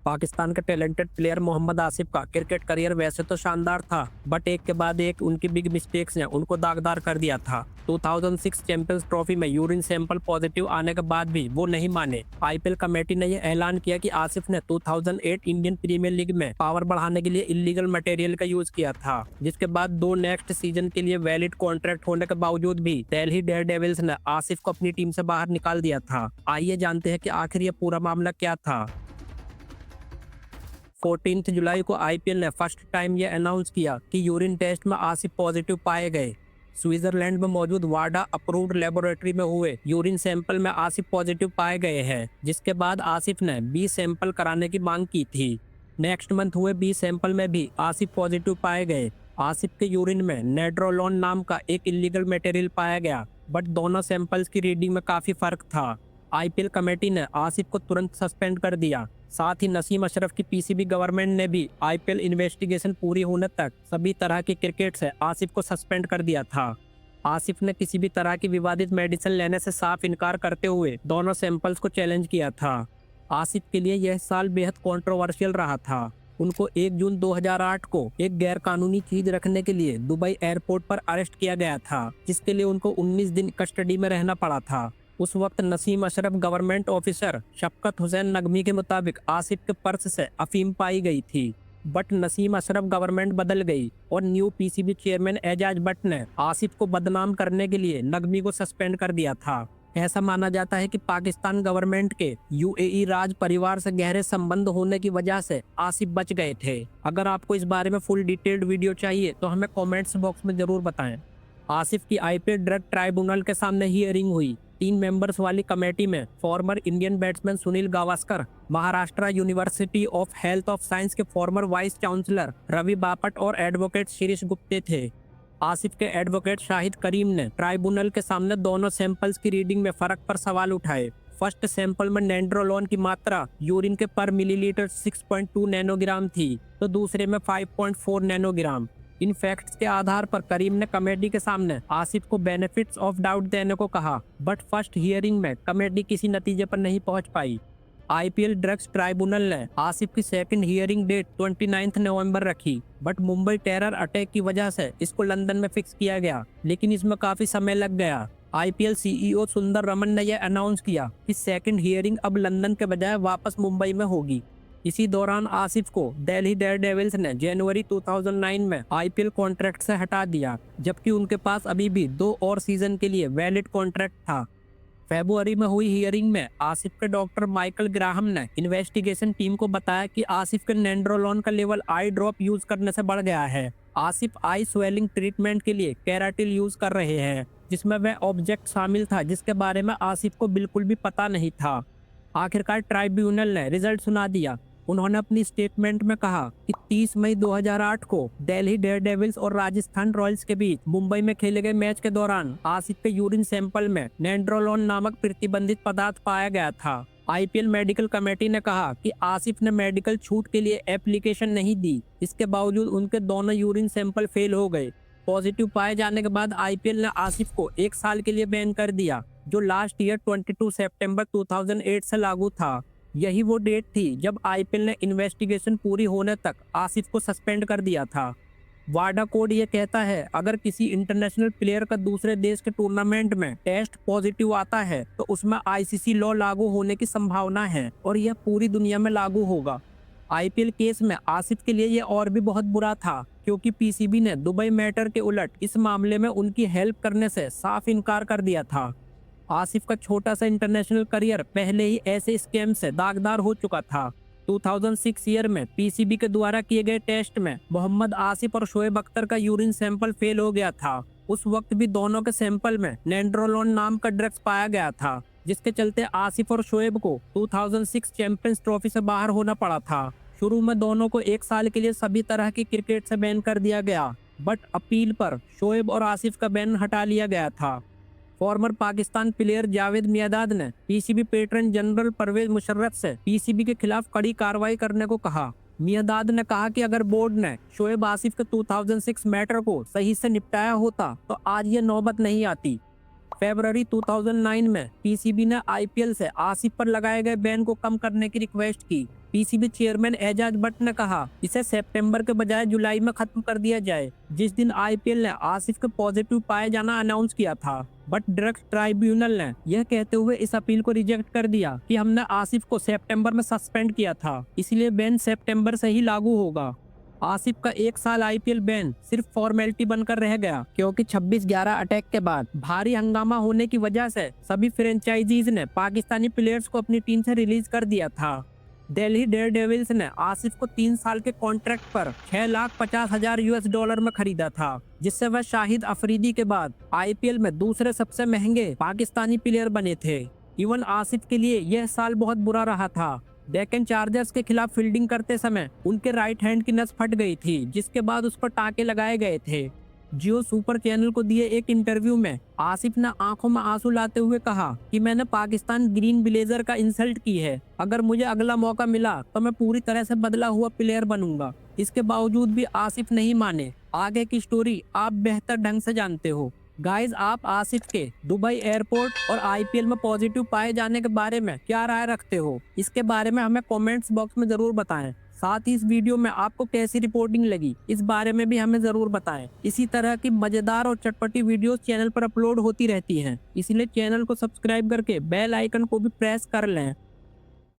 पाकिस्तान के talented player Mohammad Asif का cricket career वैसे तो शानदार था, बट एक के बाद एक उनकी बिग मिस्टेक्स ने उनको दागदार कर दिया था। 2006 चैंपियंस ट्रॉफी में यूरिन सैंपल पॉजिटिव आने के बाद भी वो नहीं माने। आईपीएल कमेटी ने यह ऐलान किया कि आसिफ ने 2008 इंडियन प्रीमियर लीग में पावर बढ़ाने के लिए इलीगल मटेरियल का यूज किया था, जिसके बाद दो नेक्स्ट सीजन के लिए वैलिड कॉन्ट्रैक्ट होने के बावजूद भी दिल्ली डेयरडेविल्स ने आसिफ को अपनी टीम से बाहर निकाल दिया था। आइए जानते हैं कि आखिर ये पूरा मामला क्या था। 14 जुलाई को आईपीएल ने फर्स्ट टाइम ये अनाउंस किया कि यूरिन टेस्ट में आसिफ पॉजिटिव पाए गए। स्विट्जरलैंड में मौजूद वाडा अप्रूव्ड लेबोरेटरी में हुए यूरिन सैंपल में आसिफ पॉजिटिव पाए गए हैं, जिसके बाद आसिफ ने बी सैंपल कराने की मांग की थी। नेक्स्ट मंथ हुए बी सैंपल में भी आसिफ पॉजिटिव पाए गए। आसिफ के यूरिन में नेड्रोलोन नाम का एक इलीगल मटेरियल पाया गया, बट दोनों सैंपल्स की रीडिंग में काफी फर्क था। आईपीएल कमेटी ने आसिफ को तुरंत सस्पेंड कर दिया। साथ ही नसीम अशरफ की पीसीबी गवर्नमेंट ने भी आईपीएल इन्वेस्टिगेशन पूरी होने तक सभी तरह की क्रिकेट से आसिफ को सस्पेंड कर दिया था। आसिफ ने किसी भी तरह की विवादित मेडिसिन लेने से साफ इनकार करते हुए दोनों सैंपल्स को चैलेंज किया था। आसिफ के लिए यह साल बेहद कंट्रोवर्शियल रहा था। उनको 1 जून 2008 को एक गैर कानूनी चीज रखने के लिए दुबई एयरपोर्ट पर अरेस्ट किया गया था, जिसके लिए उनको 19 दिन कस्टडी में रहना पड़ा था। उस वक्त नसीम अशरफ गवर्नमेंट ऑफिसर शफकत हुसैन नगमी के मुताबिक आसिफ के पर्स से अफीम पाई गई थी, बट नसीम अशरफ गवर्नमेंट बदल गई और new PCB chairman Ejaz Bhatt ने आसिफ को बदनाम करने के लिए नगमी को सस्पेंड कर दिया था। ऐसा माना जाता है कि पाकिस्तान गवर्नमेंट के यूएई राज परिवार से गहरे संबंध होने की वजह से आसिफ बच गए थे। अगर आपको इस बारे में फुल डिटेल्ड वीडियो चाहिए तो हमें कमेंट्स बॉक्स में जरूर बताएं। आसिफ की आईपीएल ड्रग ट्राइब्यूनल के सामने हियरिंग हुई। 3 मेंबर्स वाली कमेटी में former Indian batsman Sunil Gavaskar, Maharashtra university of health of science के former vice chancellor Ravi Bapat और एडवोकेट शिरीष गुप्ते थे। आसिफ के एडवोकेट शाहिद करीम ने ट्राइब्यूनल के सामने दोनों सैंपल्स की रीडिंग में फर्क पर सवाल उठाए। फर्स्ट सैंपल में नेंड्रोलोन की मात्रा यूरिन के पर मिलीलीटर 6.2 नैनोग्राम थी, तो दूसरे में 5.4 नैनोग्राम। इन फैक्ट्स के आधार पर करीम ने कमेटी के सामने आसिफ को बेनिफिट्स ऑफ डाउट देने को कहा, बट फर्स्ट हियरिंग में कमेटी किसी नतीजे पर नहीं पहुंच पाई। आईपीएल ड्रग्स ट्राइब्यूनल ने आसिफ की सेकंड हियरिंग डेट 29 नवंबर रखी, बट मुंबई टेरर अटैक की वजह से इसको लंदन में फिक्स किया गया, लेकिन इसमें काफी समय लग गया। आईपीएल सीईओ सुंदर रमन ने यह अनाउंस किया कि सेकंड हियरिंग अब लंदन के बजाय वापस मुंबई में होगी। इसी दौरान आसिफ को दिल्ली डेयरडेविल्स ने जनवरी 2009 में आईपीएल कॉन्ट्रैक्ट से हटा दिया, जबकि उनके पास अभी भी 2 और सीजन के लिए वैलिड कॉन्ट्रैक्ट था। फरवरी में हुई हियरिंग में आसिफ के डॉक्टर माइकल ग्राहम ने इन्वेस्टिगेशन टीम को बताया कि आसिफ के नेंड्रोलोन का लेवल आई ड्रॉप यूज करने से बढ़ गया है। आसिफ आई स्वेलिंग ट्रीटमेंट के लिए कैराटिल यूज कर रहे हैं, जिसमें वह ऑब्जेक्ट शामिल था जिसके बारे में आसिफ को बिल्कुल भी पता नहीं था। आखिरकार ट्राइब्यूनल ने रिजल्ट सुना दिया। उन्होंने अपनी स्टेटमेंट में कहा कि 30 मई 2008 को दिल्ली डेयरडेविल्स और राजस्थान रॉयल्स के बीच मुंबई में खेले गए मैच के दौरान आसिफ के यूरिन सैंपल में नेंड्रोलोन नामक प्रतिबंधित पदार्थ पाया गया था। आईपीएल मेडिकल कमेटी ने कहा कि आसिफ ने मेडिकल छूट के लिए एप्लीकेशन नहीं दी, इसके बावजूद उनके दोनों यूरिन सैंपल फेल हो गए। पॉजिटिव पाए जाने के बाद आईपीएल ने आसिफ को 1 साल के लिए बैन कर दिया, जो लास्ट ईयर 22 सितंबर 2008 से लागू था। यही वो डेट थी जब आईपीएल ने इन्वेस्टिगेशन पूरी होने तक आसिफ को सस्पेंड कर दिया था। वाडा कोड ये कहता है, अगर किसी इंटरनेशनल प्लेयर का दूसरे देश के टूर्नामेंट में टेस्ट पॉजिटिव आता है तो उसमें आईसीसी लॉ लागू होने की संभावना है और यह पूरी दुनिया में लागू होगा। आईपीएल केस में आसिफ के लिए यह और भी बहुत बुरा था, क्योंकि पीसीबी ने दुबई मैटर के उलट इस मामले में उनकी हेल्प करने से साफ इनकार कर दिया था। आसिफ का छोटा सा इंटरनेशनल करियर पहले ही ऐसे स्कैम से दागदार हो चुका था। 2006 ईयर में पीसीबी के द्वारा किए गए टेस्ट में मोहम्मद आसिफ और शोएब अख्तर का यूरिन सैंपल फेल हो गया था। उस वक्त भी दोनों के सैंपल में नेंड्रोलोन नाम का ड्रग्स पाया गया था, जिसके चलते आसिफ और शोएब को 2006 चैंपियंस ट्रॉफी से बाहर होना पड़ा था। शुरू में दोनों को 1 साल के लिए सभी तरह की क्रिकेट से बैन कर दिया गया, बट अपील पर शोएब और आसिफ का बैन हटा लिया गया था। फॉर्मर पाकिस्तान प्लेयर जावेद मियादाद ने PCB patron general Pervez Musharraf से पीसीबी के खिलाफ कड़ी कार्रवाई करने को कहा। मियादाद ने कहा कि अगर बोर्ड ने शोएब आसिफ के 2006 मैटर को सही से निपटाया होता तो आज ये नौबत नहीं आती। फरवरी 2009 में पीसीबी ने आईपीएल से आसिफ पर लगाए गए बैन को कम करने की रिक्वेस्ट की। पीसीबी चेयरमैन एजाज भट्ट ने कहा इसे सितंबर के बजाय जुलाई में खत्म कर दिया जाए, जिस दिन आईपीएल ने आसिफ के पॉजिटिव पाए जाना अनाउंस किया था। बट ड्रग्स ट्राइब्यूनल ने यह कहते हुए इस अपील को रिजेक्ट कर दिया कि हमने आसिफ को सितंबर में सस्पेंड किया था, इसलिए बैन सितंबर से ही लागू होगा। आसिफ का 1 साल आईपीएल बैन सिर्फ फॉर्मेलिटी बनकर रह गया, क्योंकि 26/11 अटैक के बाद भारी हंगामा होने की वजह से सभी फ्रेंचाइजीज ने पाकिस्तानी प्लेयर्स को अपनी टीम से रिलीज कर दिया था। दिल्ली डेयरडेविल्स ने आसिफ को 3 साल के कॉन्ट्रैक्ट पर $6,50,000 में खरीदा था, जिससे वह शाहिद अफरीदी के बाद आईपीएल में दूसरे सबसे महंगे पाकिस्तानी प्लेयर बने थे। इवन आसिफ के लिए यह साल बहुत बुरा रहा था। डेक्कन चार्जर्स के खिलाफ फील्डिंग करते समय उनके राइट हैंड की नस फट गई थी, जिसके बाद उस पर टाके लगाए गए थे। जियो सुपर चैनल को दिए एक इंटरव्यू में आसिफ ने आंखों में आंसू लाते हुए कहा कि मैंने पाकिस्तान ग्रीन ब्लेजर का इंसल्ट की है। अगर मुझे अगला मौका मिला तो मैं पूरी तरह से बदला हुआ प्लेयर बनूंगा। इसके बावजूद भी आसिफ नहीं माने। आगे की स्टोरी आप बेहतर ढंग से जानते हो। गाइज, आप आसिफ के दुबई एयरपोर्ट और आईपीएल में पॉजिटिव पाए जाने के बारे में क्या राय रखते हो? इसके बारे में हमें कमेंट्स बॉक्स में जरूर बताएं। साथ ही इस वीडियो में आपको कैसी रिपोर्टिंग लगी, इस बारे में भी हमें जरूर बताएं। इसी तरह की मजेदार और चटपटी वीडियोस चैनल पर अपलोड होती रहती हैं, इसलिए चैनल को सब्सक्राइब करके बेल आइकन को भी प्रेस कर लें।